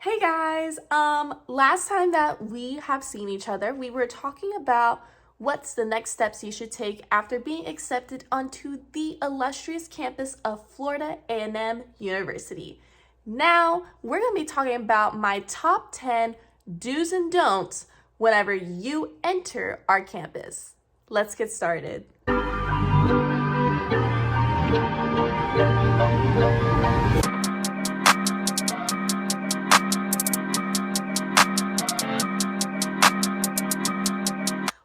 Hey guys, last time that we have seen each other, we were talking about what's the next steps you should take after being accepted onto the illustrious campus of Florida A&M University. Now, we're going to be talking about my top 10 do's and don'ts whenever you enter our campus. Let's get started.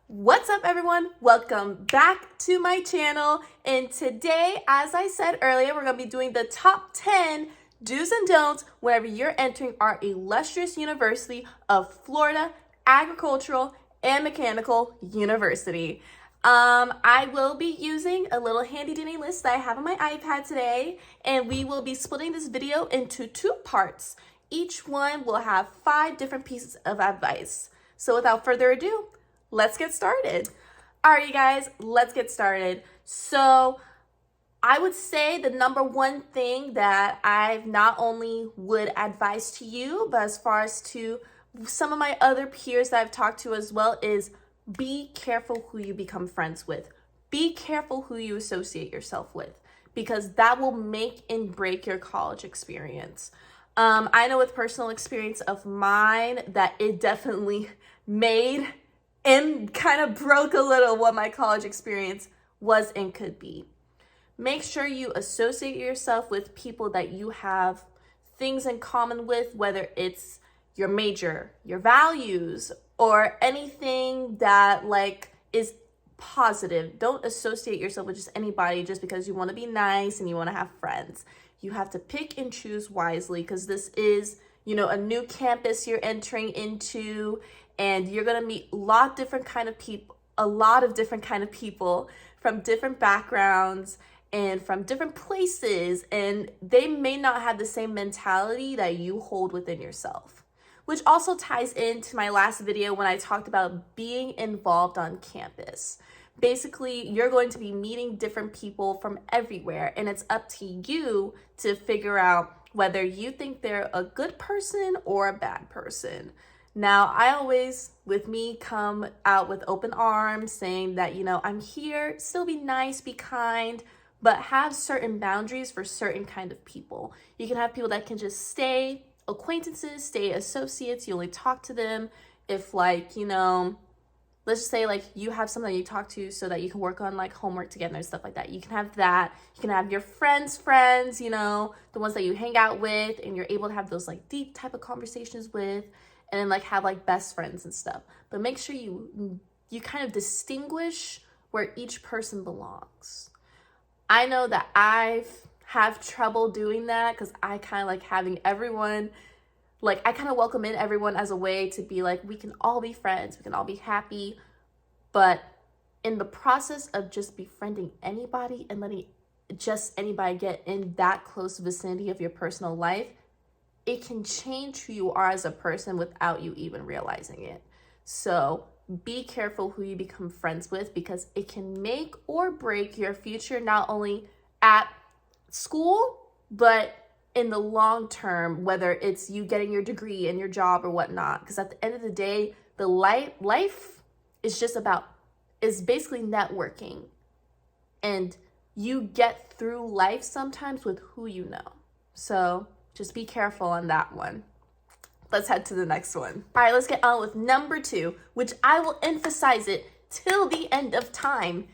What's up everyone? Welcome back to my channel, and today, as I said earlier, we're going to be doing the top 10 do's and don'ts whenever you're entering our illustrious University of Florida Agricultural and Mechanical University. I will be using a little handy dandy list that I have on my iPad today, and we will be splitting this video into 2 parts. Each one will have 5 different pieces of advice. So without further ado, let's get started. All right, you guys, let's get started. So I would say the number one thing that I've not only would advise to you, but as far as to some of my other peers that I've talked to as well, is be careful who you become friends with. Be careful who you associate yourself with, because that will make and break your college experience. I know with personal experience of mine that it definitely made and kind of broke a little what my college experience was and could be. Make sure you associate yourself with people that you have things in common with, whether it's your major, your values, or anything that is positive. Don't associate yourself with just anybody just because you want to be nice and you want to have friends. You have to pick and choose wisely, because this is, a new campus you're entering into, and you're going to meet a lot of different kind of people from different backgrounds and from different places, and they may not have the same mentality that you hold within yourself, which also ties into my last video when I talked about being involved on campus. Basically, you're going to be meeting different people from everywhere, and it's up to you to figure out whether you think they're a good person or a bad person. Now, I always, with me, come out with open arms saying that, I'm here, still be nice, be kind, but have certain boundaries for certain kind of people. You can have people that can just stay acquaintances, stay associates. You only talk to them if let's just say you have someone you talk to so that you can work on homework together and stuff like that. You can have that. You can have your friends, the ones that you hang out with, and you're able to have those deep type of conversations with, and then have best friends and stuff. But make sure you kind of distinguish where each person belongs. I know that I've have trouble doing that, because I kind of having everyone, I kind of welcome in everyone as a way to be we can all be friends, we can all be happy. But in the process of just befriending anybody and letting just anybody get in that close vicinity of your personal life, it can change who you are as a person without you even realizing it. So be careful who you become friends with, because it can make or break your future, not only at school, but in the long term, whether it's you getting your degree and your job or whatnot. Because at the end of the day, the life is basically networking. And you get through life sometimes with who you know. So just be careful on that one. Let's head to the next one. All right, let's get on with number 2, which I will emphasize it till the end of time.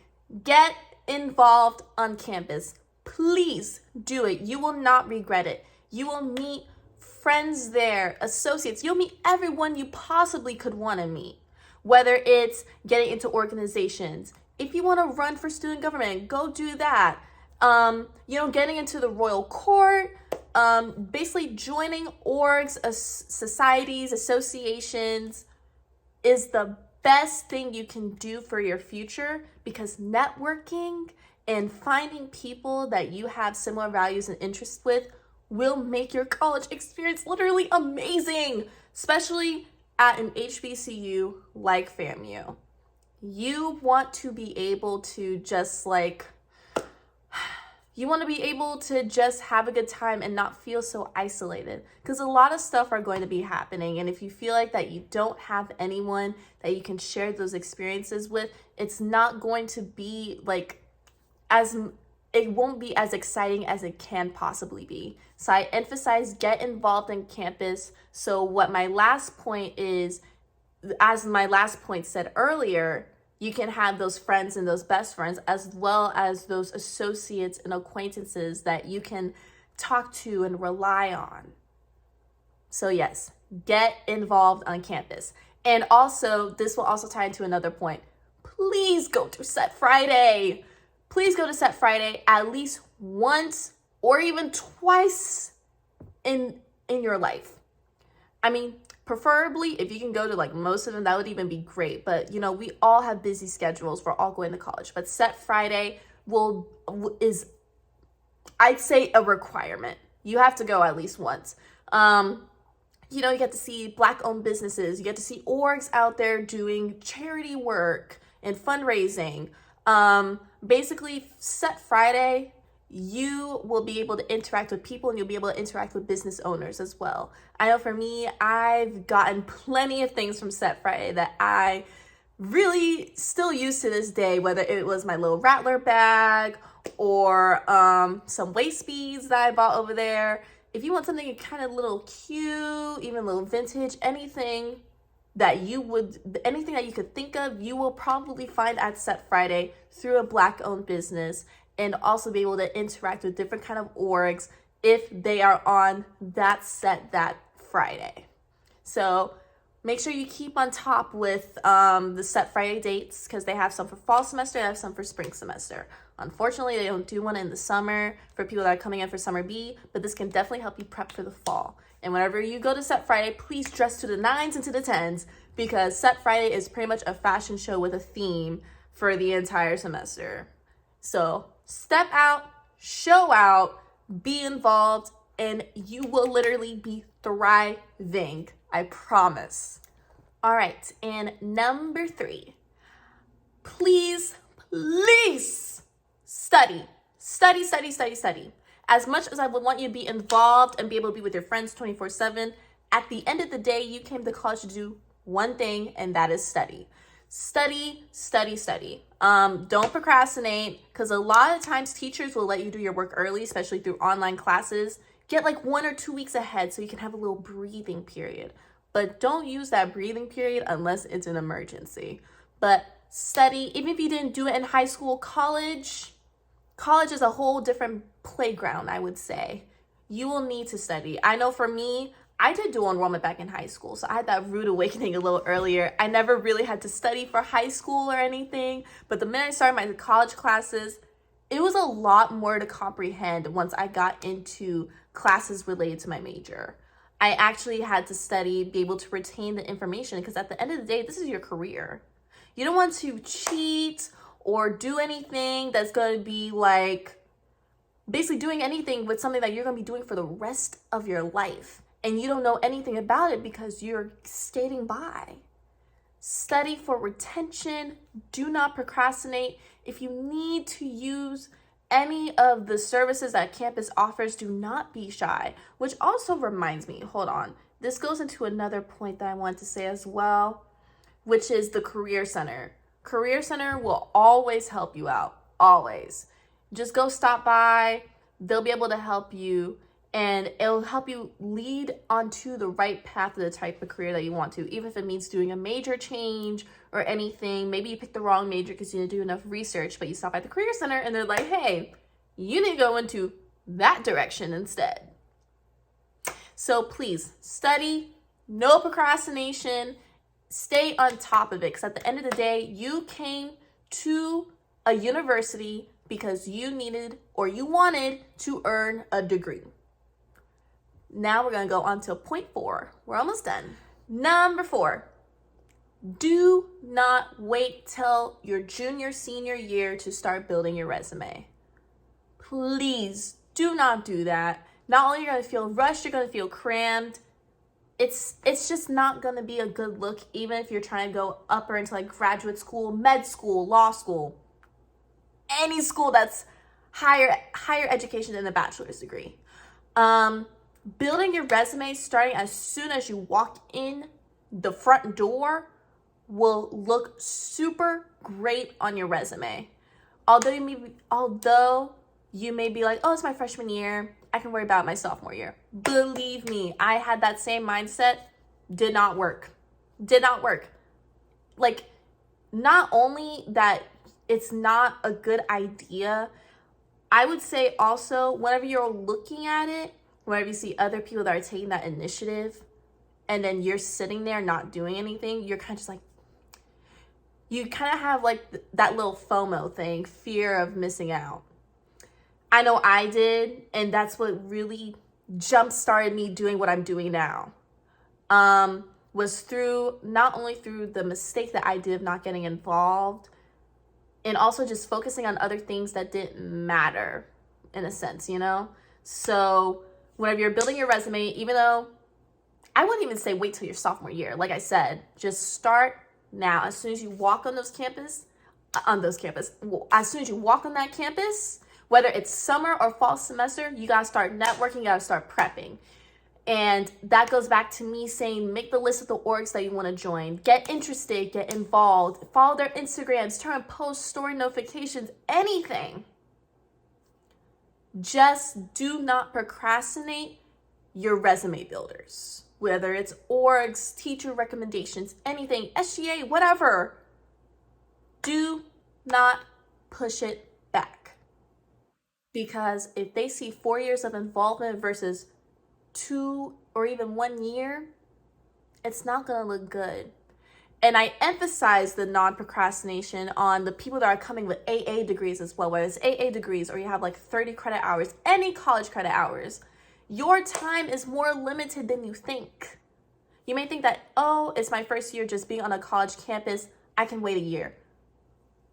Get involved on campus. Please do it. You will not regret it. You will meet friends there, associates. You'll meet everyone you possibly could want to meet, whether it's getting into organizations. If you want to run for student government, go do that. Getting into the royal court, basically joining orgs, societies, associations is the best thing you can do for your future, because networking and finding people that you have similar values and interests with will make your college experience literally amazing, especially at an HBCU like FAMU. You want to be able to just You want to be able to just have a good time and not feel so isolated, because a lot of stuff are going to be happening. And if you feel like that you don't have anyone that you can share those experiences with, it's not going to be like it won't be as exciting as it can possibly be. So I emphasize get involved in campus. So what my last point is, as my last point said earlier, you can have those friends and those best friends, as well as those associates and acquaintances that you can talk to and rely on. So yes, get involved on campus. And also, this will also tie into another point. Please go to Set Friday. Please go to Set Friday at least once or even twice in your life. I mean, preferably if you can go to like most of them, that would even be great. But you know, we all have busy schedules. We're all going to college. But Set Friday is, I'd say, a requirement. You have to go at least once. You know, you get to see Black-owned businesses. You get to see orgs out there doing charity work and fundraising. Basically, Set Friday, you will be able to interact with people and you'll be able to interact with business owners as well. I know for me, I've gotten plenty of things from Set Friday that I really still use to this day, whether it was my little Rattler bag or some waist beads that I bought over there. If you want something kind of little cute, even a little vintage, anything that you could think of, you will probably find at Set Friday through a Black-owned business, and also be able to interact with different kind of orgs if they are on that set that Friday. So make sure you keep on top with the Set Friday dates, because they have some for fall semester, they have some for spring semester. Unfortunately, they don't do one in the summer for people that are coming in for summer B, but this can definitely help you prep for the fall. And whenever you go to Set Friday, please dress to the 9s and to the 10s, because Set Friday is pretty much a fashion show with a theme for the entire semester. So step out, show out, be involved, and you will literally be thriving. I promise. All right, and number 3, please study. Study. As much as I would want you to be involved and be able to be with your friends 24/7, at the end of the day, you came to college to do one thing, and that is study. Study. Don't procrastinate, because a lot of times teachers will let you do your work early, especially through online classes. Get like 1 or 2 weeks ahead so you can have a little breathing period. But don't use that breathing period unless it's an emergency. But study, even if you didn't do it in high school, college is a whole different playground, I would say. You will need to study. I know for me, I did dual enrollment back in high school, so I had that rude awakening a little earlier. I never really had to study for high school or anything, but the minute I started my college classes, it was a lot more to comprehend once I got into classes related to my major. I actually had to study, be able to retain the information, because at the end of the day, this is your career. You don't want to cheat or do anything that's going to be like basically doing anything with something that you're going to be doing for the rest of your life, and you don't know anything about it because you're skating by. Study for retention. Do not procrastinate. If you need to use any of the services that campus offers, do not be shy. Which also reminds me, hold on. This goes into another point that I want to say as well, which is the Career Center. Career Center will always help you out. Always. Just go stop by. They'll be able to help you, and it'll help you lead onto the right path of the type of career that you want to, even if it means doing a major change or anything. Maybe you picked the wrong major because you didn't do enough research, but you stop at the Career Center and they're like, hey, you need to go into that direction instead. So please study, no procrastination, stay on top of it, because at the end of the day, you came to a university because you needed or you wanted to earn a degree. Now we're going to go on to point 4. We're almost done. Number 4, do not wait till your junior, senior year to start building your resume. Please do not do that. Not only are you going to feel rushed, you're going to feel crammed. It's just not going to be a good look, even if you're trying to go upper into like graduate school, med school, law school, any school that's higher education than a bachelor's degree. Building your resume starting as soon as you walk in the front door will look super great on your resume. Although you may be like, oh, it's my freshman year, I can worry about my sophomore year. Believe me, I had that same mindset. Did not work. Like, not only that it's not a good idea, I would say also, whenever you're looking at it, whenever you see other people that are taking that initiative and then you're sitting there not doing anything, you're kind of just like, you kind of have like that little FOMO thing, fear of missing out. I know I did, and that's what really jump-started me doing what I'm doing now. Was not only through the mistake that I did of not getting involved, and also just focusing on other things that didn't matter in a sense, So whenever you're building your resume, even though I wouldn't even say wait till your sophomore year, like I said, just start now. As soon as you walk as soon as you walk on that campus, whether it's summer or fall semester, you gotta start networking, you gotta start prepping. And that goes back to me saying, make the list of the orgs that you want to join. Get interested, get involved, follow their Instagrams, turn on posts, story notifications, anything. Just do not procrastinate your resume builders. Whether it's orgs, teacher recommendations, anything, SGA, whatever. Do not push it back. Because if they see 4 years of involvement versus 2 or even 1 year, it's not gonna look good. And I emphasize the non-procrastination on the people that are coming with AA degrees as well, whether it's AA degrees or you have like 30 credit hours, any college credit hours. Your time is more limited than you think. You may think that, oh, it's my first year just being on a college campus, I can wait a year.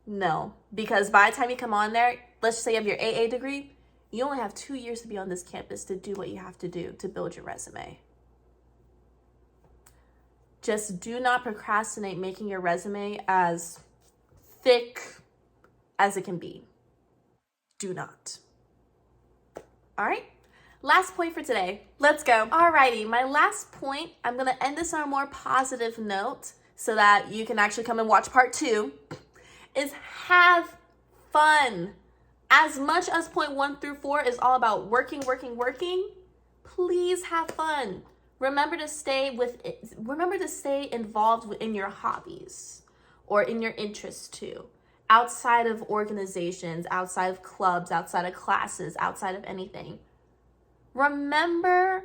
No, because by the time you come on there, let's say you have your AA degree, you only have 2 years to be on this campus to do what you have to do to build your resume. Just do not procrastinate making your resume as thick as it can be. Do not. All right, last point for today. Let's go. Alrighty, my last point, I'm gonna end this on a more positive note so that you can actually come and watch part 2, is have fun. As much as point 1 through 4 is all about working, please have fun. Remember to stay involved in your hobbies or in your interests too. Outside of organizations, outside of clubs, outside of classes, outside of anything. Remember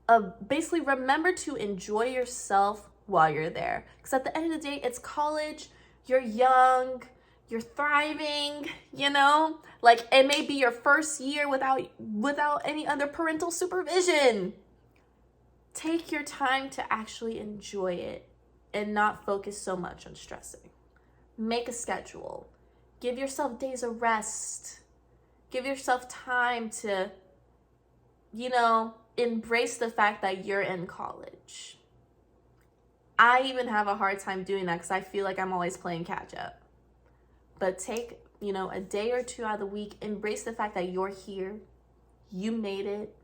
to enjoy yourself while you're there. Because at the end of the day, it's college, you're young, you're thriving, like it may be your first year without any other parental supervision. Take your time to actually enjoy it and not focus so much on stressing. Make a schedule. Give yourself days of rest. Give yourself time to, embrace the fact that you're in college. I even have a hard time doing that because I feel like I'm always playing catch up. But take, a day or 2 out of the week, embrace the fact that you're here, you made it,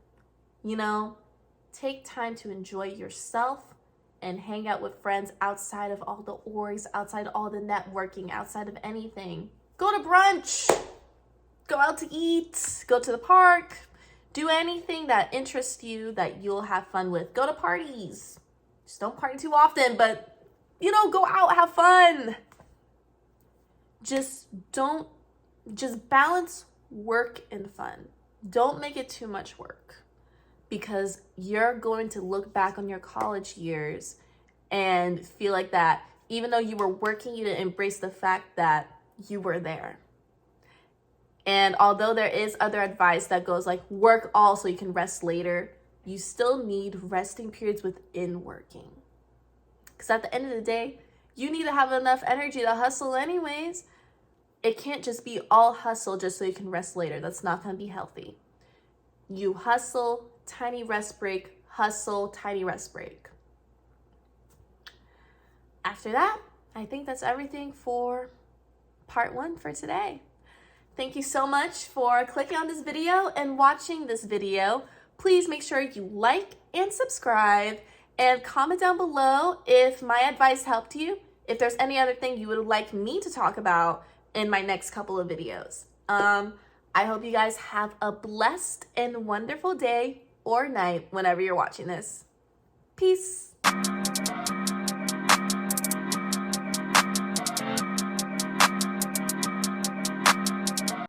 take time to enjoy yourself and hang out with friends outside of all the orgs, outside all the networking, outside of anything. Go to brunch, go out to eat, go to the park, do anything that interests you that you'll have fun with. Go to parties. Just don't party too often, but, go out, have fun. Just balance work and fun. Don't make it too much work because you're going to look back on your college years and feel like that even though you were working, you didn't embrace the fact that you were there. And although there is other advice that goes like work all so you can rest later, you still need resting periods within working. Because at the end of the day, you need to have enough energy to hustle anyways. It can't just be all hustle just so you can rest later. That's not going to be healthy. You hustle, tiny rest break, hustle, tiny rest break. After that, I think that's everything for part 1 for today. Thank you so much for clicking on this video and watching this video. Please make sure you like and subscribe and comment down below if my advice helped you, if there's any other thing you would like me to talk about in my next couple of videos. I hope you guys have a blessed and wonderful day or night whenever you're watching this. Peace.